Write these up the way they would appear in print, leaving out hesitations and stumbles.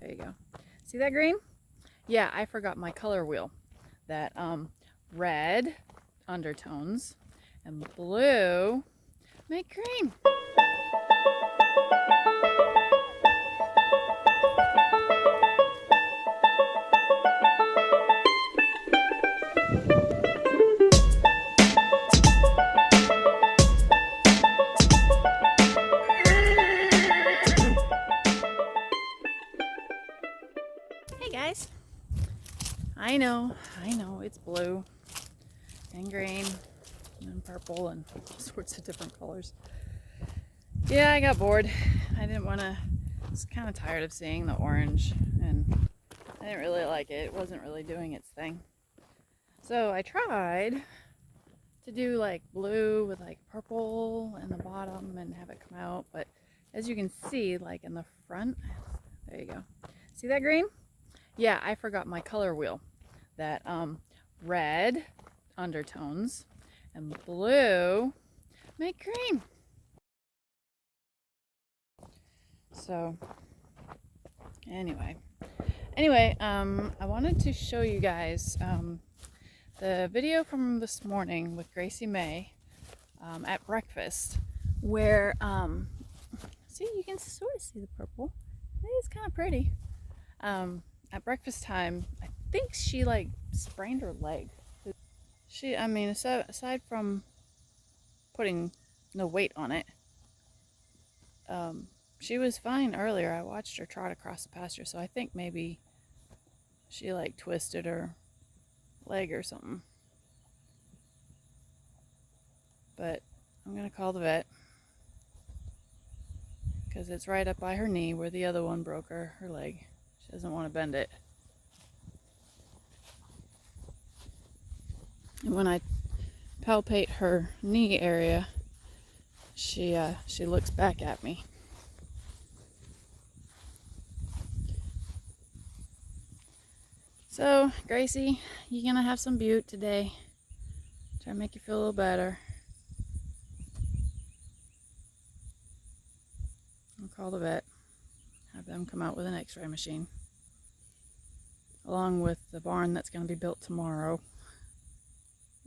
There you go. See that green? Yeah, I forgot my color wheel. That red undertones and blue make green. Hey guys. I know, it's blue and green and purple and all sorts of different colors. Yeah, I got bored. I was kind of tired of seeing the orange and I didn't really like it. It wasn't really doing its thing. So I tried to do like blue with like purple in the bottom and have it come out. But as you can see, like in the front, there you go. See that green? Yeah, I forgot my color wheel. That red undertones and blue make green. So anyway, I wanted to show you guys the video from this morning with Gracie Mae at breakfast, where see, you can sort of see the purple. It's kind of pretty. At breakfast time, I think she like sprained her leg. Aside from putting no weight on it, she was fine earlier. I watched her trot across the pasture, so I think maybe she like twisted her leg or something. But I'm gonna call the vet because it's right up by her knee where the other one broke her leg. She doesn't want to bend it. And when I palpate her knee area, she looks back at me. So, Gracie, you're gonna have some butte today. Try to make you feel a little better. I'll call the vet. Have them come out with an x-ray machine. Along with the barn that's gonna be built tomorrow.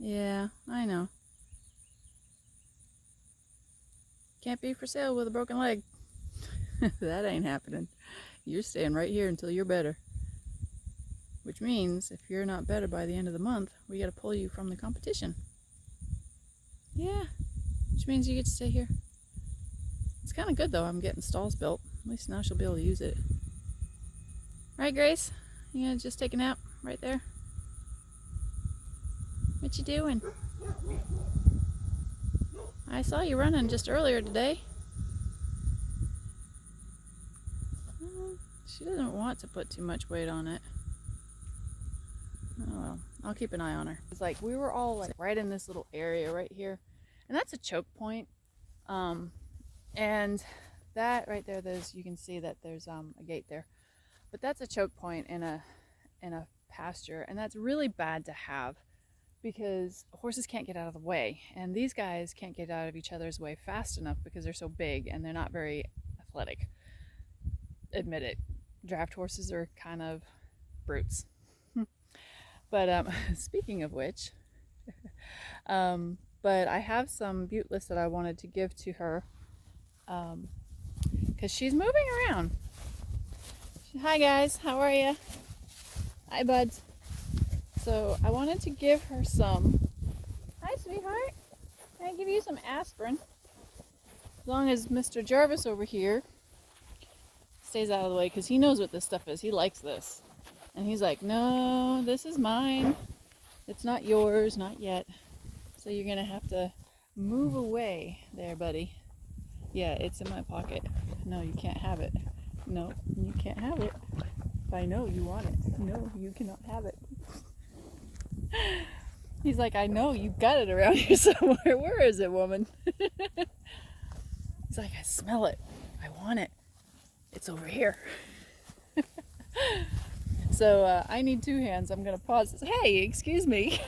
Yeah, I know. Can't be for sale with a broken leg. That ain't happening. You're staying right here until you're better. Which means if you're not better by the end of the month, we gotta pull you from the competition. Yeah, which means you get to stay here. It's kind of good though, I'm getting stalls built. At least now she'll be able to use it. Right, Grace? You gonna just take a nap right there? What you doing? I saw you running just earlier today. She doesn't want to put too much weight on it. Oh well, I'll keep an eye on her. It's like we were all like right in this little area right here, and that's a choke point. And that right there, you can see that there's a gate there, but that's a choke point in a pasture, and that's really bad to have because horses can't get out of the way, and these guys can't get out of each other's way fast enough because they're so big and they're not very athletic. Admit it, draft horses are kind of brutes. But speaking of which, but I have some butte lists that I wanted to give to her because she's moving around. Hi guys, how are you? Hi buds. So I wanted to give her some. Hi sweetheart. Can I give you some aspirin? As long as Mr. Jarvis over here stays out of the way, because he knows what this stuff is. He likes this. And he's like, no, this is mine. It's not yours, not yet. So you're gonna have to move away there, buddy. Yeah, it's in my pocket. No, you can't have it. No, you can't have it. I know you want it. No, you cannot have it. He's like, I know you've got it around here somewhere. Where is it, woman? He's like, I smell it. I want it. It's over here. So I need two hands. I'm gonna pause this. Hey, excuse me.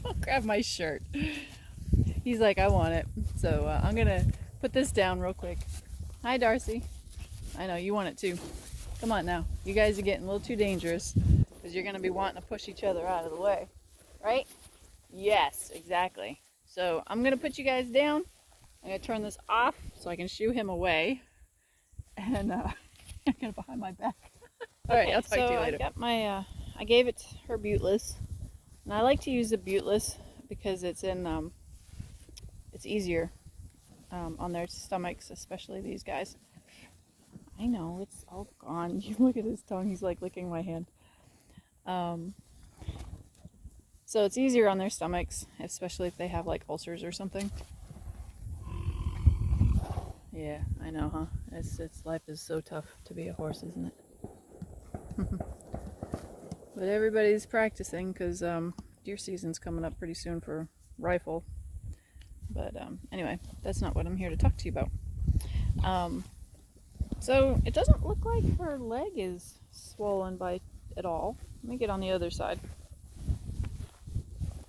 Don't grab my shirt. He's like, I want it. So I'm gonna put this down real quick. Hi, Darcy. I know you want it too. Come on now. You guys are getting a little too dangerous because you're going to be wanting to push each other out of the way. Right? Yes, exactly. So I'm going to put you guys down. I'm going to turn this off so I can shoo him away. And I'm going to behind my back. All right, I'll talk to you later. I got my, I gave it her buteless. And I like to use the buteless because it's in, it's easier on their stomachs, especially these guys. I know, it's all gone. You look at his tongue, he's like licking my hand. So it's easier on their stomachs, especially if they have like ulcers or something. Yeah, I know, huh? It's life is so tough to be a horse, isn't it? But everybody's practicing because deer season's coming up pretty soon for rifle. But anyway, that's not what I'm here to talk to you about. So it doesn't look like her leg is swollen by at all. Let me get on the other side.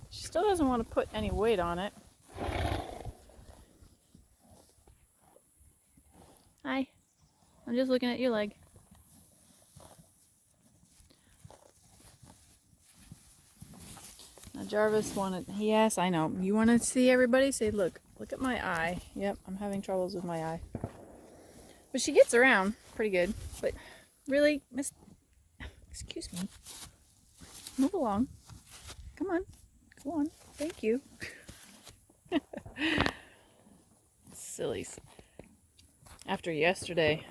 She still doesn't want to put any weight on it. Hi, I'm just looking at your leg. Now Jarvis wanted, yes, I know. You want to see everybody? Say, look at my eye. Yep, I'm having troubles with my eye. But she gets around pretty good. But really, excuse me. Move along. Come on. Go on. Thank you. Sillies. After yesterday,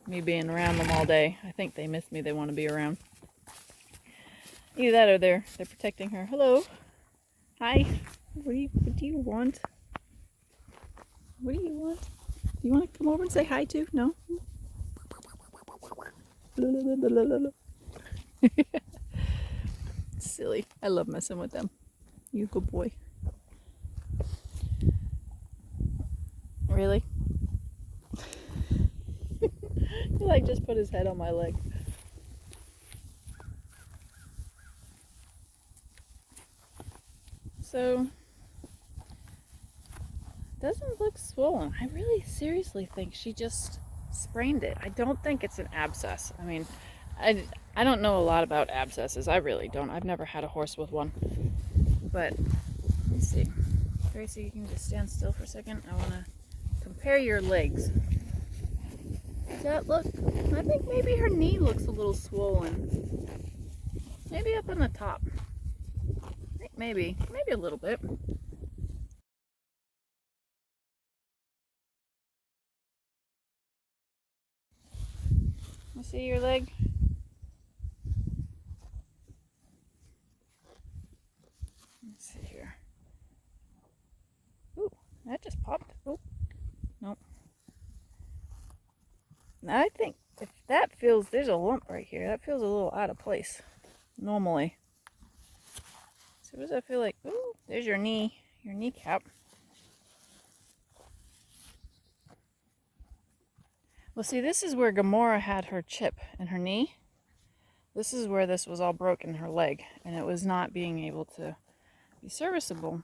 me being around them all day, I think they miss me. They want to be around. Either that or they're protecting her. Hello. Hi. What do you want? What do you want? Do you want to come over and say hi too? No? Silly. I love messing with them. You good boy. Really? He like just put his head on my leg. So, doesn't look swollen. I really seriously think she just sprained it. I don't think it's an abscess. I mean, I don't know a lot about abscesses. I really don't. I've never had a horse with one. But, let's see. Gracie, you can just stand still for a second. I want to compare your legs. Does that look? I think maybe her knee looks a little swollen. Maybe up on the top. Maybe a little bit. You see your leg? Let's see here. Ooh, that just popped. Oh, nope. Now I think if that feels, there's a lump right here. That feels a little out of place normally. So what does that feel like? Ooh, there's your knee, your kneecap. Well, see, this is where Gamora had her chip in her knee. This is where this was all broken, her leg, and it was not being able to be serviceable.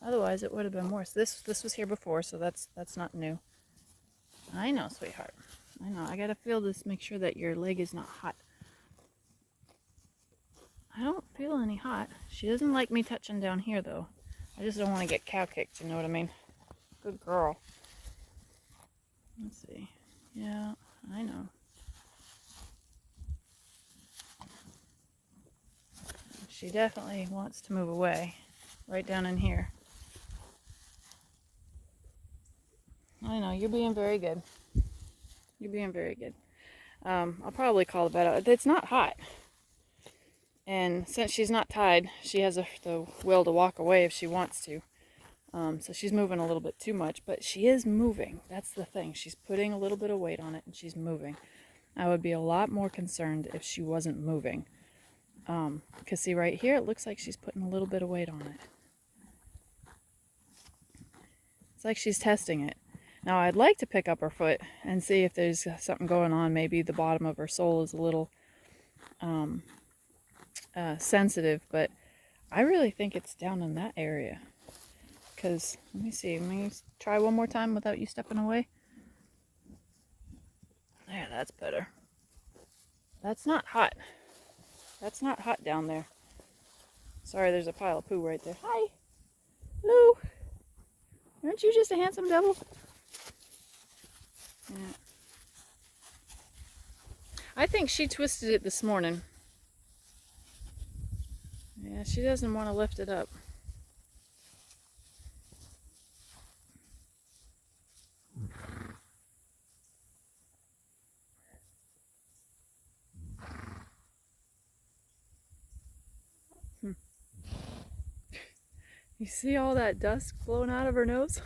Otherwise, it would have been worse. This was here before, so that's not new. I know, sweetheart. I know. I gotta feel this. Make sure that your leg is not hot. I don't feel any hot. She doesn't like me touching down here, though. I just don't want to get cow kicked. You know what I mean? Good girl. Let's see. Yeah, I know. She definitely wants to move away. Right down in here. I know, you're being very good. You're being very good. I'll probably call the vet out. It's not hot. And since she's not tied, she has the will to walk away if she wants to. So she's moving a little bit too much, but she is moving. That's the thing. She's putting a little bit of weight on it, and she's moving. I would be a lot more concerned if she wasn't moving. Because see right here, it looks like she's putting a little bit of weight on it. It's like she's testing it. Now I'd like to pick up her foot and see if there's something going on. Maybe the bottom of her sole is a little sensitive, but I really think it's down in that area. Because, let me see, let me try one more time without you stepping away. Yeah, that's better. That's not hot. That's not hot down there. Sorry, there's a pile of poo right there. Hi, Lou. Aren't you just a handsome devil? Yeah. I think she twisted it this morning. Yeah, she doesn't want to lift it up. You see all that dust flowing out of her nose?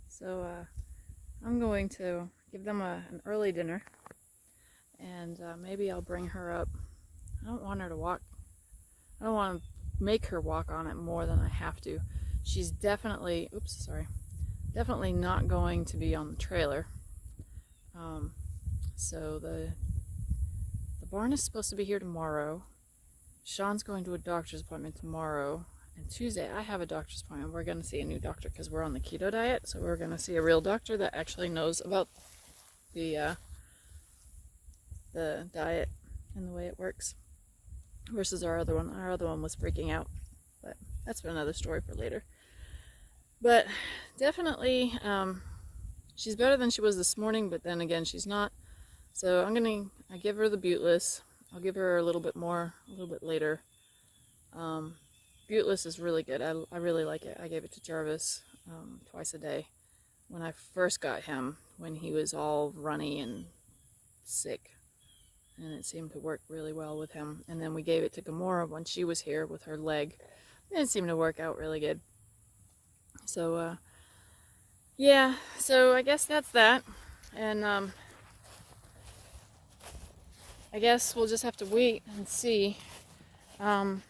So I'm going to give them an early dinner, and maybe I'll bring her up. I don't want her to walk. I don't want to make her walk on it more than I have to. She's definitely, definitely not going to be on the trailer. So the barn is supposed to be here tomorrow. Sean's going to a doctor's appointment tomorrow, and Tuesday I have a doctor's appointment. We're going to see a new doctor because we're on the keto diet, so we're going to see a real doctor that actually knows about the diet and the way it works versus our other one. Our other one was freaking out, but that's another story for later. But definitely she's better than she was this morning, but then again she's not. So I give her the Buteless. I'll give her a little bit more a little bit later. Buteless is really good. I really like it. I gave it to Jarvis twice a day when I first got him, when he was all runny and sick, and it seemed to work really well with him. And then we gave it to Gamora when she was here with her leg, and it seemed to work out really good. So yeah, so I guess that's that. And I guess we'll just have to wait and see. I'll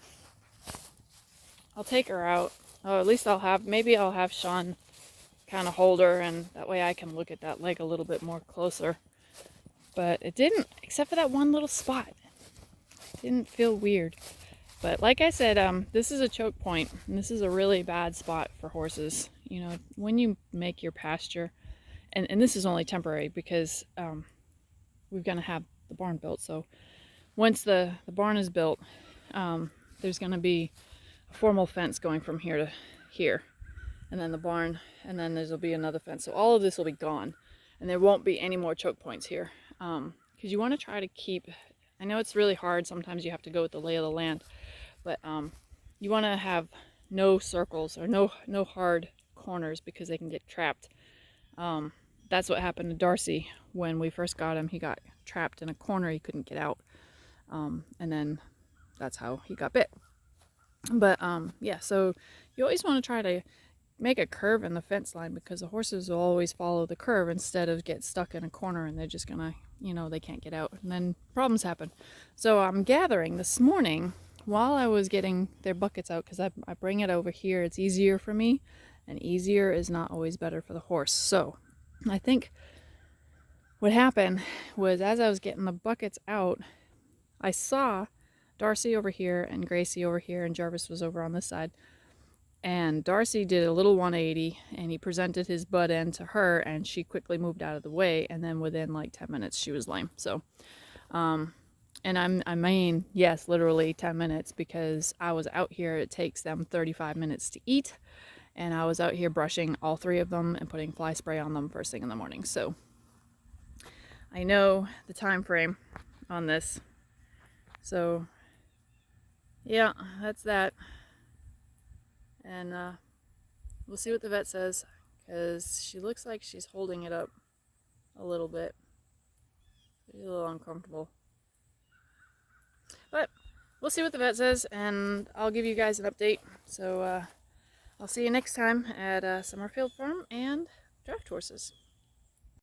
take her out. Oh, at least maybe I'll have Sean kind of hold her, and that way I can look at that leg a little bit more closer. But it didn't, except for that one little spot. It didn't feel weird. But like I said, this is a choke point, and this is a really bad spot for horses. You know, when you make your pasture, and this is only temporary because we're going to have the barn built. So once the barn is built, there's going to be a formal fence going from here to here, and then the barn, and then there'll be another fence. So all of this will be gone, and there won't be any more choke points here, because you want to try to keep, I know it's really hard, sometimes you have to go with the lay of the land, but you want to have no circles or no hard corners because they can get trapped. That's what happened to Darcy when we first got him. He got trapped in a corner, he couldn't get out, and then that's how he got bit. But yeah, so you always want to try to make a curve in the fence line, because the horses will always follow the curve instead of get stuck in a corner and they're just gonna, you know, they can't get out, and then problems happen. So I'm gathering this morning while I was getting their buckets out, because I bring it over here. It's easier for me, and easier is not always better for the horse. So I think what happened was, as I was getting the buckets out, I saw Darcy over here and Gracie over here, and Jarvis was over on this side. And Darcy did a little 180, and he presented his butt end to her, and she quickly moved out of the way, and then within like 10 minutes she was lame. So and I mean, yes, literally 10 minutes, because I was out here. It takes them 35 minutes to eat, and I was out here brushing all three of them and putting fly spray on them first thing in the morning. So I know the time frame on this. So yeah, that's that. And we'll see what the vet says, because she looks like she's holding it up a little bit. She's a little uncomfortable. But we'll see what the vet says, and I'll give you guys an update. So I'll see you next time at Summerfield Farm and Draft Horses.